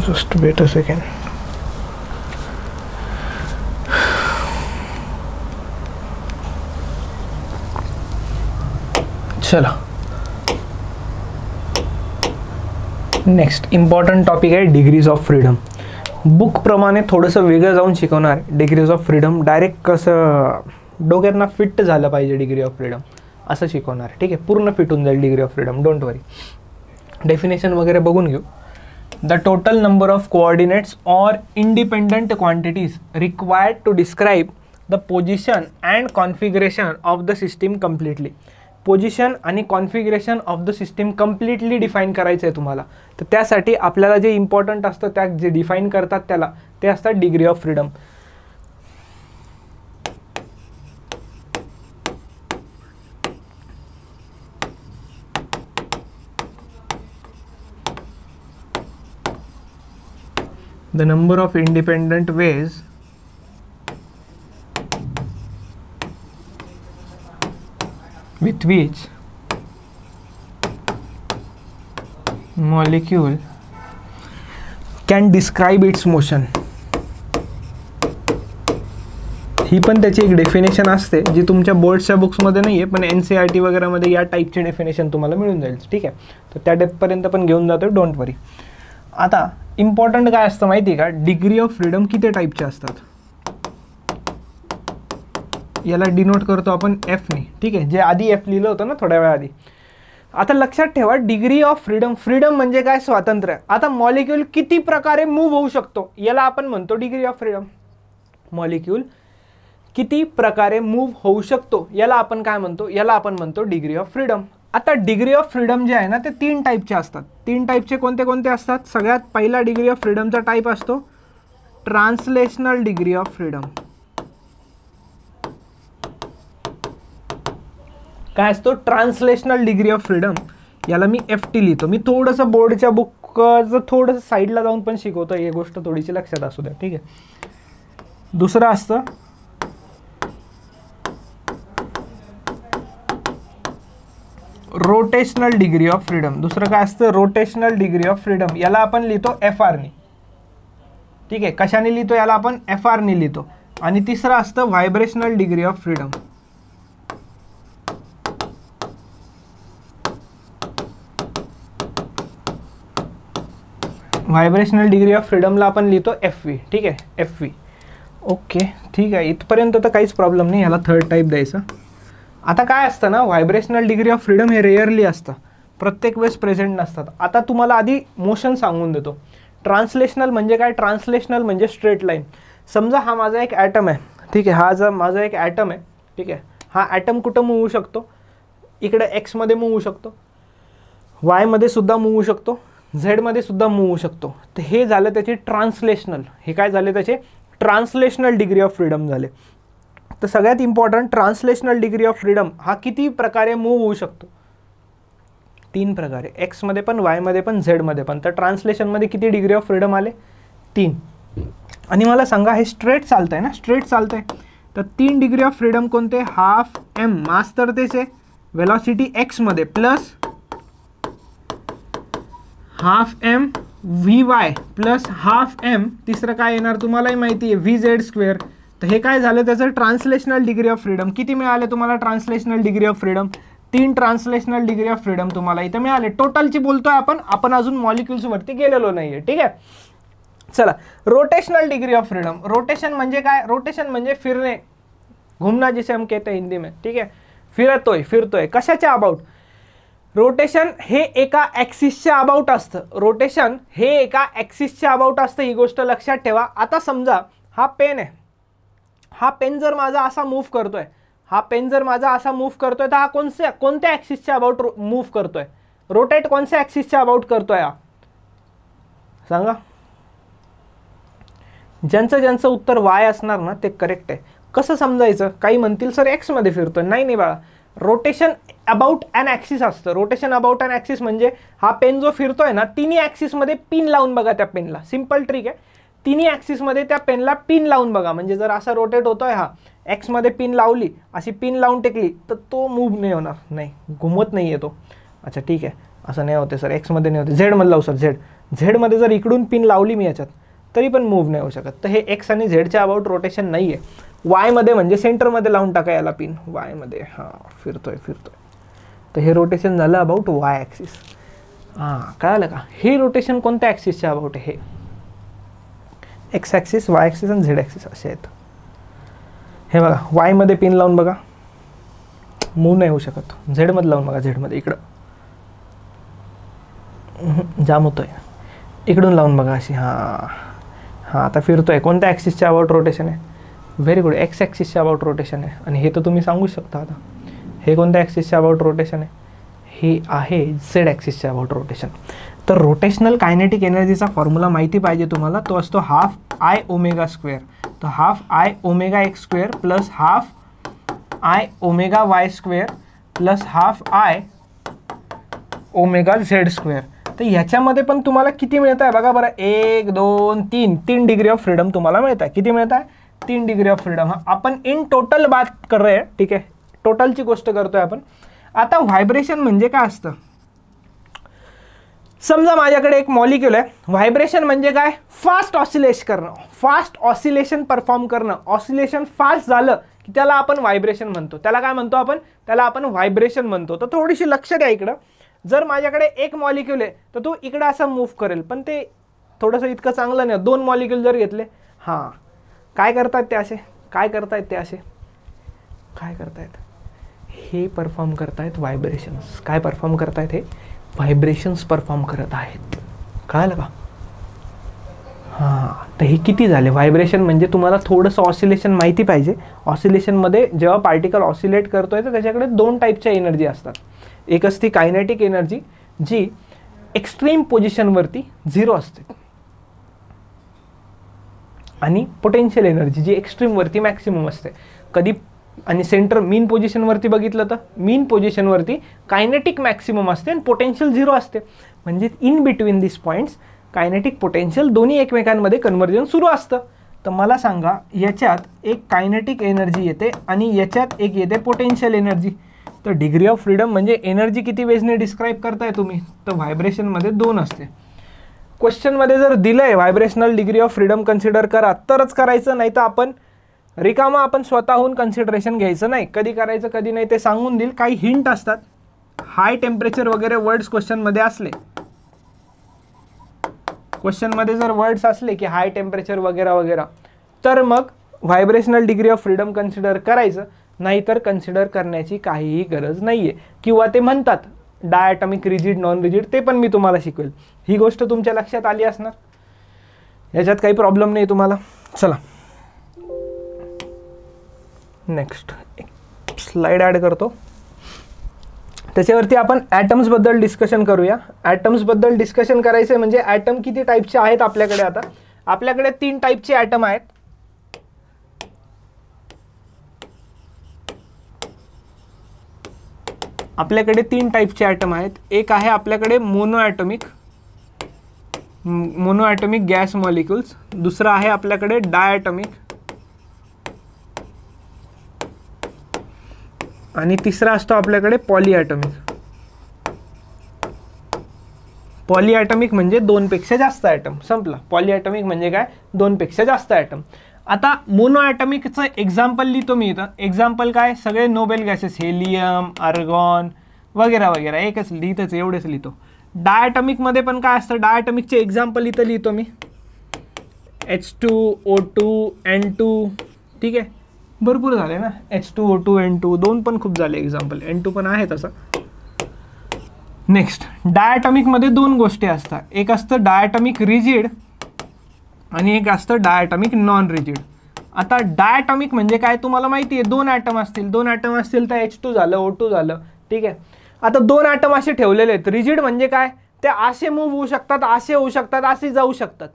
Just wait a second. चला, नेक्स्ट इम्पॉर्टंट टॉपिक आहे डिग्रीज ऑफ फ्रीडम. बुक प्रमाणे थोडंसं वेगळं जाऊन शिकवणार. डिग्रीज ऑफ फ्रीडम डायरेक्ट कसं डोक्यातना फिट झालं पाहिजे डिग्री ऑफ फ्रीडम असं शिकवणार. ठीक आहे. पूर्ण फिट होऊन जाईल degree of freedom, don't worry. Definition वगैरे बघून घेऊ. The total number of coordinates और independent quantities required to describe the position and configuration of the system completely. Position आणि configuration of the system completely define करायचं आहे तुम्हाला. तर त्यासाठी आपल्याला जे इम्पॉर्टंट असतं त्या जे डिफाईन करतात त्याला ते असतात degree of freedom. The number of independent ways with which molecule can describe its motion. ही पण त्याची एक डेफिनेशन असते जी तुमच्या बोर्डच्या बुक्समध्ये नाही आहे, पण NCERT वगैरेमध्ये या टाईपचे डेफिनेशन तुम्हाला मिळून जाईल. ठीक आहे, तर त्या डेप्थपर्यंत पण घेऊन जातो, डोंट वरी. आता इम्पॉर्टंट काय असतं माहिती आहे का, डिग्री ऑफ फ्रीडम किती टाईपचे असतात. याला डिनोट करतो आपण Fने. ठीक आहे, जे आधी F लिहिलं होतं ना थोड्या वेळा आधी. आता लक्षात ठेवा डिग्री ऑफ फ्रीडम, फ्रीडम म्हणजे काय, स्वातंत्र्य. आता मॉलिक्यूल किती प्रकारे मूव्ह होऊ शकतो याला आपण म्हणतो डिग्री ऑफ फ्रीडम. मॉलिक्यूल किती प्रकारे मूव्ह होऊ शकतो याला आपण काय म्हणतो, याला आपण म्हणतो डिग्री ऑफ फ्रीडम. आता डिग्री ऑफ फ्रीडम जे आहे ना ते 3 टाईपचे असतात. 3 टाईपचे कोणते कोणते असतात. सगळ्यात पहिला डिग्री ऑफ फ्रीडमचा टाईप असतो ट्रान्सलेशनल डिग्री ऑफ फ्रीडम. काय असतो ट्रान्सलेशनल डिग्री ऑफ फ्रीडम, याला मी FT लिहितो. मी थोडंसं बोर्डच्या बुकचं थोडंसं साईडला जाऊन पण शिकवतो, ही गोष्ट थोडीशी लक्षात असू द्या. ठीक आहे, दुसरं असतं रोटेशनल डिग्री ऑफ फ्रीडम. दुसरं काय असतं रोटेशनल डिग्री ऑफ फ्रीडम, याला आपण लिहितो FRने. ठीक आहे, कशाने लिहितो याला आपण FRने लिहितो. आणि तिसरं असतं vibrational degree of freedom. Vibrational degree of फ्रीडमला आपण लिहितो FV. ठीक आहे, FV. ओके, ठीक आहे, इथपर्यंत तर काहीच प्रॉब्लेम नाही. याला थर्ड टाईप द्यायचं. आता काय असतं ना, व्हायब्रेशनल डिग्री ऑफ फ्रीडम हे रेअरली असतं, प्रत्येक वेळेस प्रेझेंट नसतात. आता तुम्हाला आधी मोशन सांगून देतो. ट्रान्सलेशनल म्हणजे काय, ट्रान्सलेशनल म्हणजे स्ट्रेट लाईन. समजा हा माझा एक ॲटम आहे. ठीक आहे, हा जर माझा एक ॲटम आहे. ठीक आहे, हा ॲटम कुठं मूव्ह होऊ शकतो, इकडे Xमध्ये मूव्ह होऊ शकतो, Yमध्ये सुद्धा मूव्ह होऊ शकतो, झेडमध्ये सुद्धा मूव्ह होऊ शकतो. तर हे झालं त्याचे ट्रान्सलेशनल. हे काय झाले त्याचे ट्रान्सलेशनल डिग्री ऑफ फ्रीडम झाले. तर सगळ्यात important translational degree of freedom हा किती प्रकारे मूव्ह होऊ शकतो, 3 प्रकारे, Xमध्ये पण, Yमध्ये पण, झेडमध्ये पण. तर ट्रान्सलेशनमध्ये किती डिग्री ऑफ फ्रीडम आले, 3. आणि मला सांगा हे स्ट्रेट चालतं आहे ना, स्ट्रेट चालतं आहे, तर 3 डिग्री ऑफ फ्रीडम कोणते, हाफ M मास तर तेच आहे, वेलॉसिटी Xमध्ये plus half M Vy plus half M, तिसरं काय येणार तुम्हालाही माहिती आहे VZ². तर हे काय झालं त्याचं ट्रान्सलेशनल डिग्री ऑफ फ्रीडम. किती मिळाले तुम्हाला translational degree of freedom, 3 translational degree of freedom तुम्हाला इथं मिळाले. टोटलची बोलतोय आपण अजून मॉलिक्युल्सवरती गेलेलो नाही आहे. ठीक आहे, चला rotational degree of freedom. Rotation म्हणजे काय, रोटेशन म्हणजे फिरणे, घुमना जिसे हम कहते हैं हिंदी में. ठीक आहे, फिरतोय कशाच्या अबाउट. रोटेशन हे एका ॲक्सिसच्या अबाउट असतं. रोटेशन हे एका ॲक्सिसच्या अबाउट असतं, ही गोष्ट लक्षात ठेवा. आता समजा हा पेन आहे, हा पेन जर माझा असा मूव्ह करतोय, तर हा कोणत्या ॲक्सिसच्या अबाउट मूव्ह करतोय, रोटेट कोणत्या ॲक्सिसच्या अबाउट करतोय हा सांगा. ज्यांचं उत्तर Y असणार ना ते करेक्ट आहे. कसं समजायचं, काही म्हणतील सर Xमध्ये फिरतोय. नाही बाळा, रोटेशन अबाउट ॲन ॲक्सिस असतं. रोटेशन अबाउट ॲन ॲक्सिस म्हणजे हा पेन जो फिरतोय ना, तिन्ही ॲक्सिसमध्ये पिन लावून बघा त्या पेनला. सिम्पल ट्रिक आहे, तिन्ही ॲक्सिसमध्ये त्या पेनला पिन लावून बघा. म्हणजे जर असा रोटेट होतोय हा, Xमध्ये पिन लावली, अशी पिन लावून टेकली, तर तो मूव्ह नाही होणार, नाही घुमत नाही आहे तो. अच्छा ठीक आहे, असं नाही होते सर, Xमध्ये नाही होते, झेडमध्ये लावू सर. झेडमध्ये जर इकडून पिन लावली मी याच्यात तरी पण मूव्ह नाही होऊ शकत. तर हे X आणि झेडच्या अबाउट रोटेशन नाही आहे. Yमध्ये म्हणजे सेंटरमध्ये लावून टाका याला पिन, Yमध्ये हां फिरतोय. तर हे रोटेशन झालं अबाउट Y ॲक्सिस. हां कळालं का, हे रोटेशन कोणत्या ॲक्सिसच्या अबाउट आहे, हे X ॲक्सिस, Y ॲक्सिस आणि Z ॲक्सिस असे आहेत. हे बघा Yमध्ये पिन लावून बघा, मूव्ह नाही होऊ शकत. झेडमध्ये लावून बघा, झेडमध्ये इकडं जाम होतोय. इकडून लावून बघा अशी, हां हां आता फिरतोय. कोणत्या ॲक्सिसच्या अबाउट रोटेशन आहे? व्हेरी गुड, एक्स ॲक्सिसच्या अबाउट रोटेशन आहे. आणि हे तर तुम्ही सांगू शकता आता, हे कोणत्या ॲक्सिसच्या अबाउट रोटेशन आहे? हे आहे झेड ॲक्सिसच्या अबाउट रोटेशन. तर रोटेशनल कायनेटिक एनर्जीचा फॉर्म्युला माहिती पाहिजे तुम्हाला, तो असतो हाफ आय ओमेगा स्क्वेअर. तर half i omega x square plus half i omega Y square plus half i omega Z square. तर ह्याच्यामध्ये पण तुम्हाला किती मिळत आहे बघा बरं, 1 2 3 3 डिग्री ऑफ फ्रीडम तुम्हाला मिळत आहे. किती मिळत आहे? 3 डिग्री ऑफ फ्रीडम. आपण इन टोटल बात कर रहे, ठीक आहे, टोटलची गोष्ट करतोय आपण. आता व्हायब्रेशन म्हणजे काय असतं? समजा माझ्याकडे एक मॉलिक्यूल आहे. व्हायब्रेशन म्हणजे काय? फास्ट ऑसिलेशन करणं, फास्ट ऑसिलेशन परफॉर्म करणं. ऑसिलेशन फास्ट झालं की त्याला आपण व्हायब्रेशन म्हणतो. त्याला काय म्हणतो आपण? त्याला आपण व्हायब्रेशन म्हणतो. तर थोडीशी लक्ष द्या इकडं. जर माझ्याकडे एक मॉलिक्यूल आहे तर तो इकडं असं मूव्ह करेल, पण ते थोडंसं इतकं चांगलं नाही. 2 मॉलिक्यूल जर घेतले, हां काय करतायत ते असे, काय करतायत ते असे, काय करतायत? हे परफॉर्म करतायत व्हायब्रेशन्स. काय परफॉर्म करतायत? हे व्हायब्रेशन्स परफॉर्म करत आहेत. कळालं का? हां, तर हे किती झाले? व्हायब्रेशन म्हणजे तुम्हाला थोडंसं ऑसिलेशन माहिती पाहिजे. ऑसिलेशनमध्ये जेव्हा पार्टिकल ऑसिलेट करतोय तर त्याच्याकडे 2 टाईपच्या एनर्जी असतात. एक असते कायनेटिक एनर्जी, जी एक्स्ट्रीम पोझिशनवरती 0 असते, आणि पोटेन्शियल एनर्जी जी एक्स्ट्रीमवरती मॅक्सिमम असते. कधी आणि सेंटर मीन पोझिशनवरती बघितलं तर मीन पोझिशनवरती कायनेटिक मॅक्सिमम असते आणि पोटेन्शियल 0 असते. म्हणजे in between this points kinetic potential दोन्ही एकमेकांमध्ये कन्व्हर्जन सुरू असतं. तर मला सांगा, याच्यात एक कायनेटिक एनर्जी येते आणि याच्यात एक येते पोटेन्शियल एनर्जी. तर डिग्री ऑफ फ्रीडम म्हणजे एनर्जी किती वेजने डिस्क्राईब करताय तुम्ही? तर व्हायब्रेशनमध्ये 2 असते. क्वेश्चनमध्ये जर दिलं आहे vibrational degree of freedom consider करा तरच करायचं, नाही तर आपण रिकामा आपण स्वतःहून कन्सिडरेशन घ्यायचं नाही. कधी करायचं कधी नाही ते सांगून देईल. काही हिंट असतात. हाय टेम्परेचर वगैरे वर्ड्स क्वेश्चनमध्ये असले, क्वेश्चनमध्ये जर वर्ड्स असले की हाय टेम्परेचर वगैरे वगैरे, तर मग vibrational degree of freedom consider करायचं, नाहीतर कन्सिडर करण्याची काहीही गरज नाही आहे. किंवा ते म्हणतात डायटॉमिक रिजिड नॉन रिजिड, ते पण मी तुम्हाला शिकवेल. ही गोष्ट तुमच्या लक्षात आली असणार, याच्यात काही प्रॉब्लेम नाही तुम्हाला. चला नेक्स्ट एक स्लाइड ॲड करतो, त्याच्यावरती आपण ॲटम्सबद्दल डिस्कशन करूया. ॲटम्सबद्दल डिस्कशन करायचं म्हणजे ॲटम किती टाईपचे आहेत आपल्याकडे? आता आपल्याकडे 3 टाईपचे ॲटम आहेत. आपल्याकडे 3 टाईपचे ॲटम आहेत. एक आहे आपल्याकडे मोनो ॲटॉमिक गॅस मॉलिक्युल्स. दुसरा आहे आपल्याकडे डायटॉमिक, आणि तिसरा असतो आपल्याकडे पॉलीॲटॉमिक. पॉलीॲटॉमिक म्हणजे 2 पेक्षा जास्त ॲटम. संपला. पॉलीॲटॉमिक म्हणजे काय? 2 पेक्षा जास्त ॲटम. आता मोनो ॲटॉमिकचं एक्झाम्पल लिहितो मी इथं. एक्झाम्पल काय? सगळे नोबेल गॅसेस, हेलियम, आर्गॉन वगैरे वगैरे, एकच लिहितच, एवढेच लिहितो. डायटॉमिकमध्ये पण काय असतं? डायटॉमिकचे एक्झाम्पल इथं लिहितो मी. H2O2 N2, ठीक आहे, भरपूर झाले ना. H2O2 N2 2 पण खूप झाले एक्झाम्पल. N2 पण आहे तसं. नेक्स्ट, डायटॉमिकमध्ये 2 गोष्टी असतात. एक असतं डायटॉमिक रिजिड आणि एक असतं डायटॉमिक नॉन रिजिड. आता डायटॉमिक म्हणजे काय तुम्हाला माहिती आहे? 2 ॲटम असतील. 2 ॲटम असतील तर H2 झालं, O2 झालं, ठीक आहे. आता 2 ॲटम असे ठेवलेले आहेत. रिजिड म्हणजे काय? ते असे मूव्ह होऊ शकतात, असे होऊ शकतात, असे जाऊ शकतात,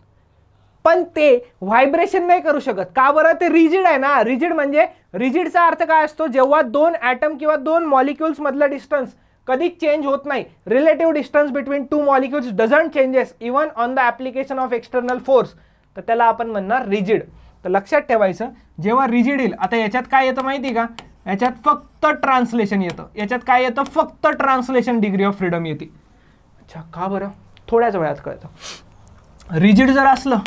पण ते व्हायब्रेशन नाही करू शकत. का बरं? ते रिजिड आहे ना. रिजिड म्हणजे, रिजिडचा अर्थ काय असतो? जेव्हा 2 ॲटम किंवा 2 मॉलिक्युल्स मधलं डिस्टन्स कधीच चेंज होत नाही. Relative distance between 2 molecules doesn't changes even on the application of external force, तर त्याला आपण म्हणणार रिजिड. तर लक्षात ठेवायचं, जेव्हा रिजिड येईल, आता याच्यात काय येतं माहिती का? याच्यात फक्त ट्रान्सलेशन येतं. याच्यात काय येतं? फक्त ट्रान्सलेशन डिग्री ऑफ फ्रीडम येते. अच्छा, का बरं? थोड्याच वेळात कळतं. रिजिड जर असलं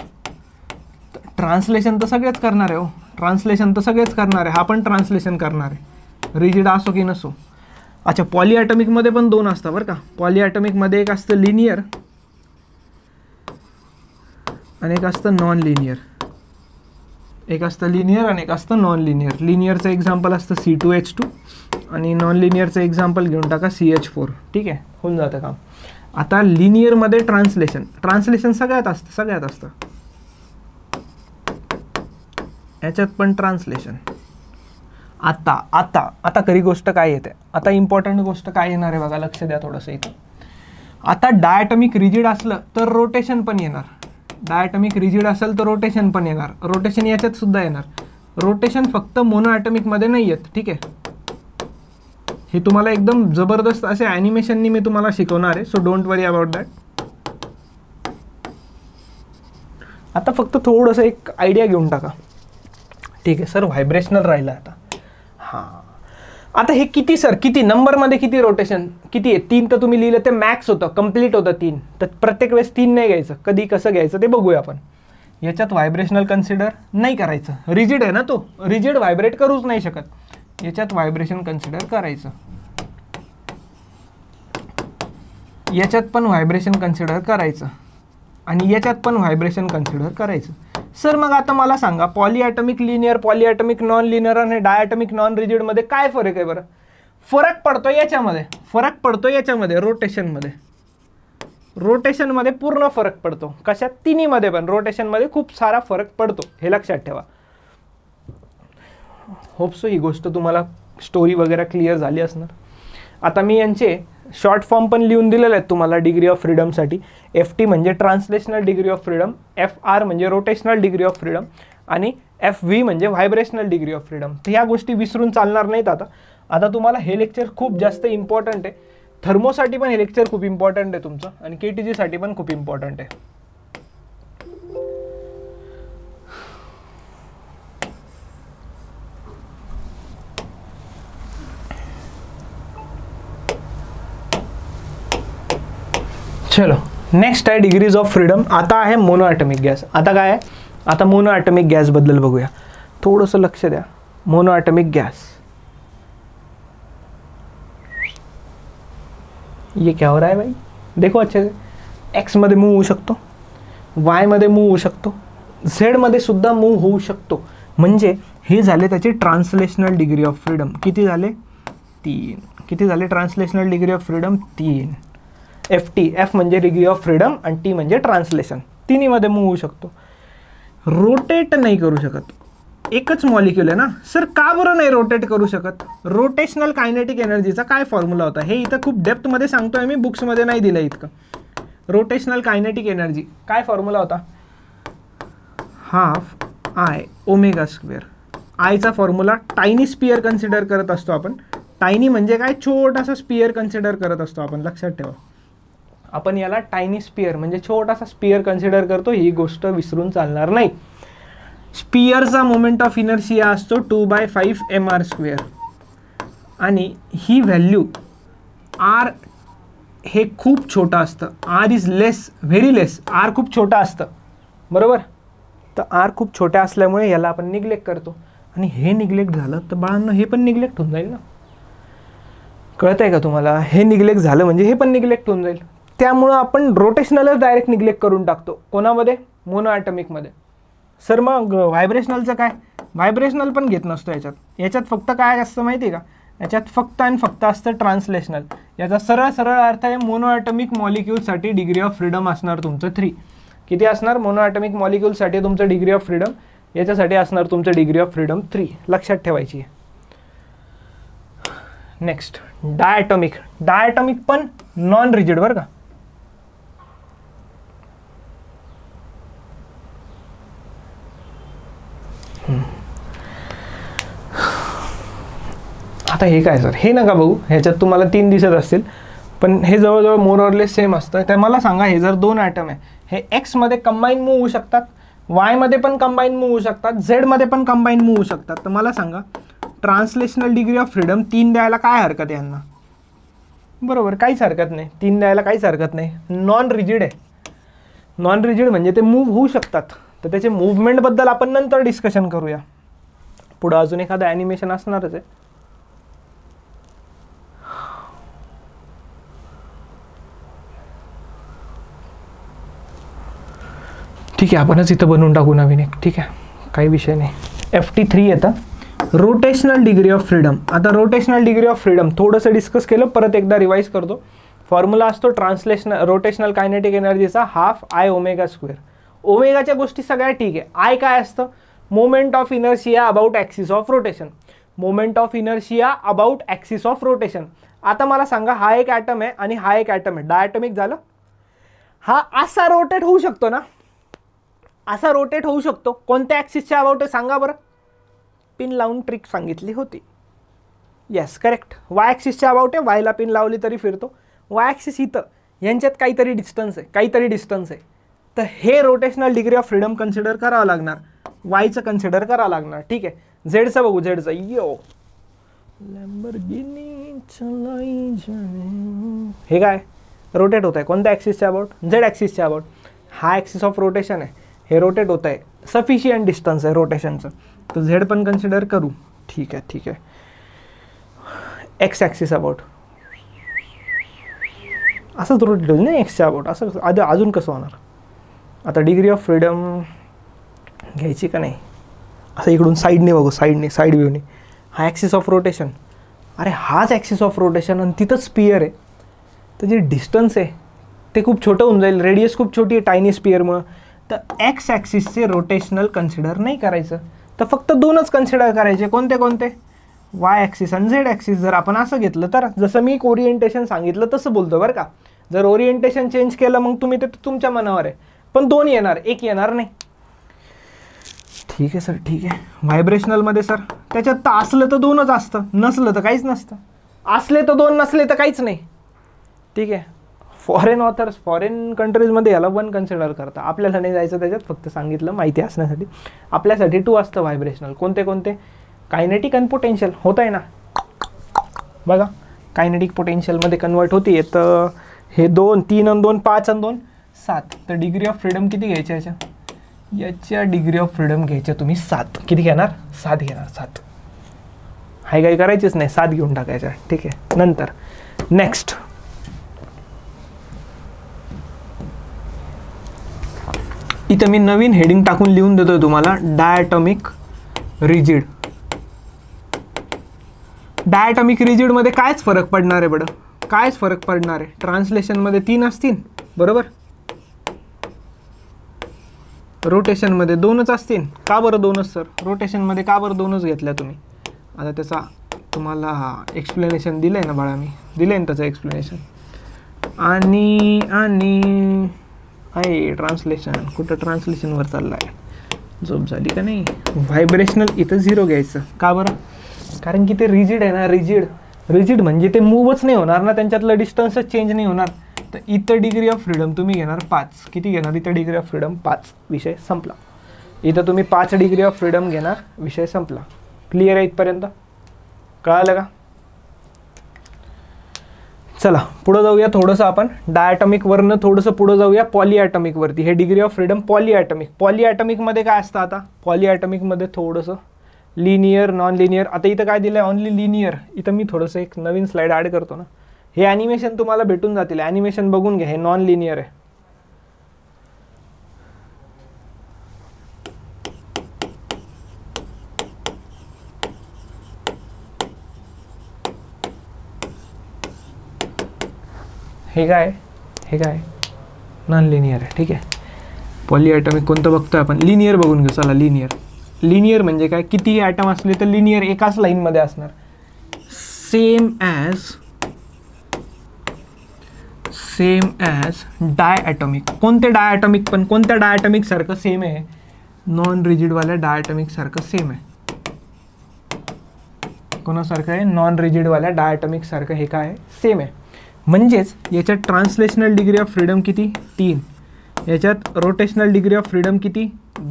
तर ट्रान्सलेशन तर सगळेच करणार आहे. हो, ट्रान्सलेशन तर सगळेच करणार आहे. हा पण ट्रान्सलेशन करणार आहे, रिजिड असो की नसो. अच्छा, पॉलीॲटॉमिकमध्ये पण 2 असतात बरं का. पॉलीॲटॉमिकमध्ये एक असतं लिनियर आणि एक असतं नॉन लिनियर. एक असतं लिनियर आणि एक असतं नॉन लिनियर. लिनियरचं एक्झाम्पल असतं C2H2 आणि नॉन लिनियरचं एक्झाम्पल घेऊन टाका CH4, ठीक आहे, होऊन जातं काम. आता लिनियरमध्ये ट्रान्सलेशन सगळ्यात असतं याच्यात पण ट्रान्सलेशन. आता खरी गोष्ट काय येते, आता इम्पॉर्टंट गोष्ट काय येणार आहे बघा, लक्ष द्या थोडंसं इथं. आता डायटॉमिक रिजिड असलं तर रोटेशन पण येणार, डायटॉमिक रिजिड असेल तर रोटेशन पण येणार, रोटेशन याच्यात सुद्धा येणार. रोटेशन फक्त मोनो ॲटॉमिकमध्ये नाही येत, ठीक आहे. हे तुम्हाला एकदम जबरदस्त असे ॲनिमेशननी मी तुम्हाला शिकवणार आहे, so don't worry about that. आता फक्त थोडंसं एक आयडिया घेऊन टाका, ठीक आहे सर. व्हायब्रेशनल राहिलं आता. हां, आता हे किती नंबरमध्ये किती रोटेशन किती आहे? 3 तर तुम्ही लिहिलं ते मॅक्स होतं, कंप्लीट होतं 3. तर प्रत्येक वेळेस 3 नाही घ्यायचं, कधी कसं घ्यायचं ते बघूया आपण. याच्यात व्हायब्रेशनल कन्सिडर नाही करायचं, रिजिड आहे ना तो, रिजिड व्हायब्रेट करूच नाही शकत. याच्यात व्हायब्रेशन कन्सिडर करायचं, याच्यात पण व्हायब्रेशन कन्सिडर करायचं आणि याच्यात पण व्हायब्रेशन कन्सिडर करायचं. सर मग आता मला सांगा, पॉलीॲटॉमिक लिनियर, पॉलीॲटॉमिक नॉन लिनियर आणि डायॲटॉमिक नॉन रिजिडमध्ये काय फरक आहे बरं? फरक पडतो याच्यामध्ये रोटेशनमध्ये पूर्ण फरक पडतो. कशात? तिन्हीमध्ये पण रोटेशनमध्ये खूप सारा फरक पडतो, हे लक्षात ठेवा. होप्सो ही गोष्ट तुम्हाला स्टोरी वगैरे क्लिअर झाली असणार. आता मी यांचे शॉर्ट फॉर्म पण लिहून दिलेले आहेत तुम्हाला डिग्री ऑफ फ्रीडमसाठी. FT म्हणजे translational degree of freedom, FR म्हणजे रोटेशनल डिग्री ऑफ फ्रीडम आणि FV म्हणजे व्हायब्रेशनल डिग्री ऑफ फ्रीडम. तर ह्या गोष्टी विसरून चालणार नाहीत. आता तुम्हाला हे लेक्चर खूप जास्त इम्पॉर्टंट आहे. थर्मोसाठी पण हे लेक्चर खूप इम्पॉर्टंट आहे तुमचं आणि KTG साठी पण खूप इम्पॉर्टंट आहे. चलो नेक्स्ट आहे डिग्रीज ऑफ फ्रीडम. आता आहे मोनो ॲटॉमिक गॅस. आता काय आहे? आता मोनो ॲटॉमिक गॅसबद्दल बघूया, थोडंसं लक्ष द्या. मोनो ॲटॉमिक गॅस, ये क्या हो रहा है भाई, देखो अच्छे से. एक्समध्ये मूव्ह होऊ शकतो, वायमध्ये मूव्ह होऊ शकतो, झेडमध्ये सुद्धा मूव्ह होऊ शकतो. म्हणजे हे झाले त्याचे ट्रान्सलेशनल डिग्री ऑफ फ्रीडम. किती झाले? 3. किती झाले translational degree of freedom? 3. FT, F म्हणजे डिग्री ऑफ फ्रीडम आणि T म्हणजे ट्रान्सलेशन. तिन्हीमध्ये मूव्ह होऊ शकतो. रोटेट नाही करू शकत, एकच मॉलिक्यूल आहे ना. सर का बरं नाही रोटेट करू शकत? रोटेशनल कायनेटिक एनर्जीचा काय फॉर्म्युला होता? हे इथं खूप डेप्थमध्ये सांगतोय मी, बुक्समध्ये नाही दिलं इतकं. रोटेशनल कायनेटिक एनर्जी काय फॉर्म्युला होता? 12I omega square. आयचा फॉर्म्युला टायनी स्पियर कन्सिडर करत असतो आपण. टायनी म्हणजे काय? छोटासा स्पियर कन्सिडर करत असतो आपण, लक्षात ठेवा. आपण याला टायनी स्पियर म्हणजे छोटासा स्पियर कन्सिडर करतो, ही गोष्ट विसरून चालणार नाही. स्पियरचा मोमेंट ऑफ इनर्शिया असतो 2/5 mr स्क्वेअर आणि ही व्हॅल्यू R हे खूप छोटं असतं. R is less, very less. R खूप छोटं असतं, बरोबर. तर R खूप छोट्या असल्यामुळे याला आपण निग्लेक्ट करतो आणि हे निग्लेक्ट झालं तर बाळांनो हे पण निग्लेक्ट होऊन जाईल ना. कळत आहे का तुम्हाला? हे निग्लेक्ट झालं म्हणजे हे पण निग्लेक्ट होऊन जाईल. त्यामुळं आपण रोटेशनलच डायरेक्ट निग्लेक्ट करून टाकतो. कोणामध्ये? मोनो ॲटॉमिकमध्ये. सर मग व्हायब्रेशनलचं काय? व्हायब्रेशनल पण घेत नसतो याच्यात. याच्यात फक्त काय असतं माहिती आहे का? याच्यात फक्त आणि फक्त असतं ट्रान्सलेशनल. याचा सरळ अर्थ आहे मोनो ॲटॉमिक मॉलिक्यूलसाठी डिग्री ऑफ फ्रीडम असणार तुमचं 3. किती असणार? मोनो ॲटॉमिक मॉलिक्यूलसाठी तुमचं डिग्री ऑफ फ्रीडम, याच्यासाठी असणार तुमचं डिग्री ऑफ फ्रीडम 3. लक्षात ठेवायची आहे. Next diatomic. डायटॉमिक पण नॉन रिजिड बरं का. आता हे काय सर? हे नका बघू, ह्याच्यात तुम्हाला 3 दिसत असतील पण हे जवळजवळ मोर ऑरलेस सेम असतं. तर मला सांगा, हे जर 2 ॲटम आहे, हे एक्समध्ये कंबाईन मूव्ह होऊ शकतात, वायमध्ये पण कंबाईन मूव्ह होऊ शकतात, झेडमध्ये पण कंबाईन मूव्ह होऊ शकतात. तर मला सांगा, ट्रान्सलेशनल डिग्री ऑफ फ्रीडम 3 द्यायला काय हरकत आहे यांना? बरोबर, काहीच हरकत नाही. 3 द्यायला काहीच हरकत नाही. नॉन रिजिड आहे. नॉन रिजिड म्हणजे ते मूव्ह होऊ शकतात. तर त्याचे मूव्हमेंटबद्दल आपण नंतर डिस्कशन करूया. पुढं अजून एखादं ॲनिमेशन असणारच आहे. ठीक आहे, आपणच इथं बनवून टाकू नवीन एक. ठीक आहे, काही विषय नाही. FT3 येतं रोटेशनल डिग्री ऑफ फ्रीडम. आता रोटेशनल डिग्री ऑफ फ्रीडम थोडंसं डिस्कस केलं, परत एकदा रिवाइज करतो. फॉर्म्युला असतो रोटेशनल कायनेटिक एनर्जीचा हाफ I ओमेगा स्क्वेअर. ओमेगाच्या गोष्टी सगळ्या ठीक आहे. आय काय असतं? Moment of inertia about axis of rotation. Moment of inertia about axis of rotation. आता मला सांगा, हा एक ॲटम आहे आणि हा एक ॲटम आहे, डायटॉमिक झालं. हा असा रोटेट होऊ शकतो ना, असा रोटेट होऊ शकतो. कोणत्या ॲक्सिसच्या अबाउट आहे सांगा बरं. पिन लावून ट्रिक सांगितली होती. Yes correct. वाय ॲक्सिसच्या अबाउट आहे, वायला पिन लावली तरी फिरतो. वाय ॲक्सिस इथं, यांच्यात काहीतरी डिस्टन्स आहे, तर हे rotational degree of freedom consider करावं लागणार, वायचं कन्सिडर करावं लागणार. ठीक आहे. झेडचं बघू. झेडचं यो हे काय रोटेट होत आहे कोणत्या ॲक्सिसच्या अबाउट? झेड ॲक्सिसच्या अबाउट. हा ॲक्सिस ऑफ रोटेशन आहे, हे रोटेट होत आहे, सफिशियंट डिस्टन्स आहे रोटेशनचं, तर झेड पण कन्सिडर करू. ठीक आहे. एक्स ॲक्सिस अबाउट असंच रोटेट होईल ना एक्सच्या अबाउट. असं अजून कसं होणार? आता डिग्री ऑफ फ्रीडम घ्यायची का नाही? असं इकडून साईडने बघू, साईड व्ह्यूने. हा ॲक्सिस ऑफ रोटेशन, अरे हाच ॲक्सिस ऑफ रोटेशन आणि तिथंच स्पियर आहे, तर जे डिस्टन्स आहे ते खूप छोटं होऊन जाईल. रेडियस खूप छोटी आहे टायनी स्पियरमुळं. तर एक्स ॲक्सिसचे रोटेशनल कन्सिडर नाही करायचं, तर फक्त दोनच कन्सिडर करायचे. कोणते? वाय ॲक्सिस आणि झेड ॲक्सिस. जर आपण असं घेतलं तर, जसं मी ओरिएंटेशन सांगितलं तसं बोलतो बरं का. जर ओरिएंटेशन चेंज केलं मग तुम्ही ते तुमच्या मनावर आहे, पण दोन येणार, एक येणार नाही. ठीक आहे सर, ठीक आहे. व्हायब्रेशनलमध्ये सर त्याच्यात तर असलं तर दोनच असतं, नसलं तर काहीच नसतं. असले तर दोन, नसले तर काहीच नाही. ठीक आहे. फॉरेन कंट्रीजमध्ये याला 1 कन्सिडर करता. आपल्याला नाही जायचं त्याच्यात, फक्त सांगितलं माहिती असण्यासाठी. आपल्यासाठी 2 असतं व्हायब्रेशनल. कोणते? कायनेटिक आणि पोटेन्शियल. होत आहे ना बघा, कायनेटिक पोटेन्शियलमध्ये कन्वर्ट होती. तर हे 2, 3 आणि 2, 5 आणि 2, 7. तर डिग्री ऑफ फ्रीडम किती घ्यायच्या याच्या डिग्री ऑफ फ्रीडम घ्यायच्या तुम्ही 7. किती घेणार? 7 घेणार. 7 हाय काही करायचीच नाही, 7 घेऊन टाकायच्या. ठीक आहे. नंतर नेक्स्ट, इथं मी नवीन हेडिंग टाकून लिहून देतोय तुम्हाला, डायटॉमिक रिजिड. डायटॉमिक रिजिडमध्ये कायच फरक पडणार आहे बडं? कायच फरक पडणार आहे? ट्रान्सलेशनमध्ये 3 असतील बरोबर, रोटेशनमध्ये 2च असतील. का बरं 2च सर? रोटेशनमध्ये का बरं 2च घेतल्या तुम्ही? आता त्याचा तुम्हाला एक्सप्लेनेशन दिलं आहे ना बाळा, मी दिलं आहे ना त्याचं एक्सप्लेनेशन. आणि आहे ट्रान्सलेशन, कुठं ट्रान्सलेशनवर चाललं आहे? झोप झाली का नाही? व्हायब्रेशनल इथं 0 घ्यायचं. का बरं? कारण की ते रिजिड आहे ना. रिजिड म्हणजे ते मूवच नाही होणार ना, त्यांच्यातलं डिस्टन्सच चेंज नाही होणार. तर इथं डिग्री ऑफ फ्रीडम तुम्ही घेणार 5. किती घेणार इथं डिग्री ऑफ फ्रीडम? 5. विषय संपला. इथं तुम्ही 5 डिग्री ऑफ फ्रीडम घेणार, विषय संपला. क्लिअर आहे इथपर्यंत? कळालं का? चला पुढं जाऊया थोडंसं आपण. डायटॉमिकवरनं थोडंसं पुढं जाऊया पॉलीॲटॉमिकवरती. हे डिग्री ऑफ फ्रीडम पॉलीॲटॉमिकमध्ये काय असतं? आता पॉलीॲटॉमिकमध्ये थोडंसं लिनियर, नॉन लिनियर. आता इथं काय दिलं आहे? Only linear. इथं मी थोडंसं एक नवीन स्लाईड ॲड करतो ना. हे ॲनिमेशन तुम्हाला भेटून जातील, ॲनिमेशन बघून घ्या. हे नॉन लिनियर आहे. हे काय नॉन लिनियर आहे. ठीक आहे. पॉलीॲटॉमिक कोणतं बघतोय आपण? लिनियर बघून घेऊ. चला लिनियर म्हणजे काय? कितीही ॲटम असले तर लिनियर एकाच लाईनमध्ये असणार. Same as diatomic. कोणते डायॲटॉमिक? पण कोणत्या डायॲटॉमिक सारखं सेम आहे? नॉन रिजिडवाल्या डायॲटॉमिक सारखं सेम आहे. कोणासारखं आहे? नॉन रिजिडवाल्या डायॲटॉमिक सारखं हे काय आहे? सेम आहे. म्हणजेच याच्यात ट्रान्सलेशनल डिग्री ऑफ फ्रीडम किती? 3. याच्यात रोटेशनल डिग्री ऑफ फ्रीडम किती?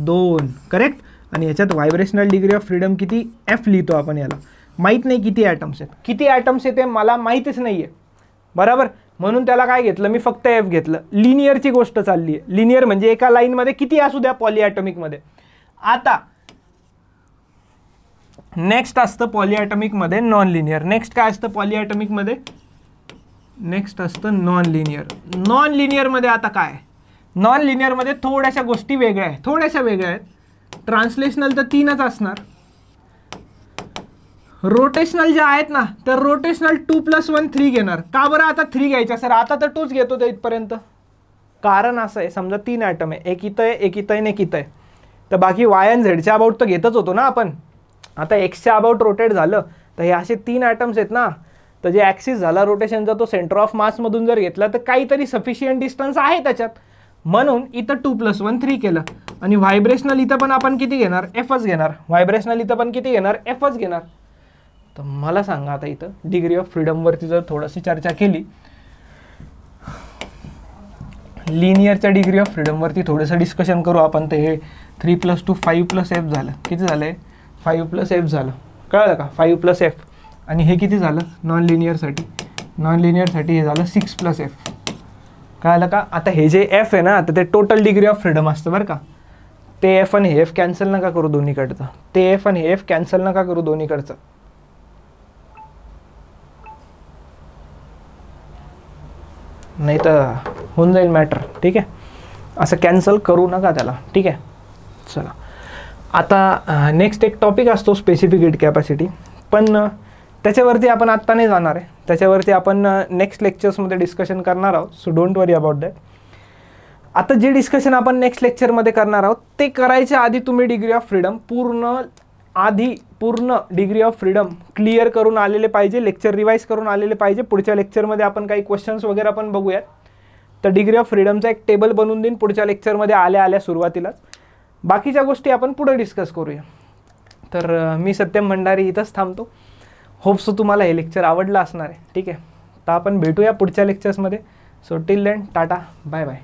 2. करेक्ट. आणि याच्यात व्हायब्रेशनल डिग्री ऑफ फ्रीडम किती? F लिहितो आपण याला. माहीत नाही किती ॲटम्स आहेत. किती ॲटम्स आहेत ते मला माहीतच नाही आहे बरोबर. म्हणून त्याला काय घेतलं मी? फक्त F घेतलं. लिनियरची गोष्ट चालली आहे. लिनियर म्हणजे एका लाईनमध्ये किती असू द्या पॉलीॲटॉमिकमध्ये. आता नेक्स्ट असतं पॉलीॲटॉमिकमध्ये नॉन लिनियर. नेक्स्ट काय असतं पॉलीॲटॉमिकमध्ये? नेक्स्ट असतं नॉन लिनियर. नॉन लिनियरमध्ये आता काय? नॉन लिनियरमध्ये थोड्याशा गोष्टी वेगळ्या आहेत. ट्रान्सलेशनल तर 3च असणार. रोटेशनल जे आहेत ना, तर रोटेशनल 2+1 3 घेणार. का बरं आता 3 घ्यायच्या सर? आता तर 2च घेतो ते इथपर्यंत. कारण असं आहे, समजा 3 ॲटम आहे, एक इथं आहे, एक इथं आहे आणि एक इथं आहे, तर बाकी वाय आणि झेडच्या अबाउट तर घेतच होतो ना आपण. आता एक्सच्या अबाउट रोटेट झालं तर हे असे 3 ॲटम्स आहेत ना, तर जे ॲक्सिस झाला रोटेशनचा तो सेंटर ऑफ मासमधून जर घेतला तर काहीतरी सफिशियंट डिस्टन्स आहे त्याच्यात, म्हणून इथं 2+1 3 केलं. आणि व्हायब्रेशनल इथं पण आपण किती घेणार? एफच घेणार. व्हायब्रेशनल इथं पण किती घेणार? एफच घेणार. तर मला सांगा आता इथं डिग्री ऑफ फ्रीडमवरती जर थोडीशी चर्चा केली, लिनियरच्या डिग्री ऑफ फ्रीडमवरती थोडंसं डिस्कशन करू आपण. तर हे 3+2 5+f झालं. किती झालं? 5+f झालं. कळलं का? 5+f. आणि हे किती झालं नॉन लिनियरसाठी? नॉन लिनियरसाठी हे झालं 6+f. कळलं का? आता हे जे एफ आहे ना, तर ते टोटल डिग्री ऑफ फ्रीडम असतं बरं का. ते एफ आणि हे एफ कॅन्सल नका करू दोन्हीकडचं. ते एफ आणि हे एफ कॅन्सल नका करू दोन्हीकडचं. नाही तर होऊन जाईल मॅटर. ठीक आहे, असं कॅन्सल करू नका त्याला. ठीक आहे, चला. आता नेक्स्ट एक टॉपिक असतो स्पेसिफिक हीट कॅपॅसिटी, पण त्याच्यावरती आपण आत्ता नाही जाणार आहे. त्याच्यावरती आपण नेक्स्ट लेक्चर्समध्ये डिस्कशन करणार आहोत. So don't worry about that. आता जे डिस्कशन आपण नेक्स्ट लेक्चरमध्ये करणार आहोत ते करायच्या आधी तुम्ही डिग्री ऑफ फ्रीडम पूर्ण डिग्री ऑफ फ्रीडम क्लिअर करून आलेले पाहिजे, लेक्चर रिवाईज करून आलेले पाहिजे. पुढच्या लेक्चरमध्ये आपण काही क्वेश्चन्स वगैरे पण बघूयात. तर डिग्री ऑफ फ्रीडमचा एक टेबल बनवून देईन पुढच्या लेक्चरमध्ये आल्या सुरुवातीलाच. बाकीच्या गोष्टी आपण पुढे डिस्कस करूया. तर मी सत्यम भंडारी इथंच थांबतो. होप्स तुम्हाला हे लेक्चर आवडलं असणार आहे. ठीक आहे, तर आपण भेटूया पुढच्या लेक्चर्समध्ये. So till then tata, bye bye.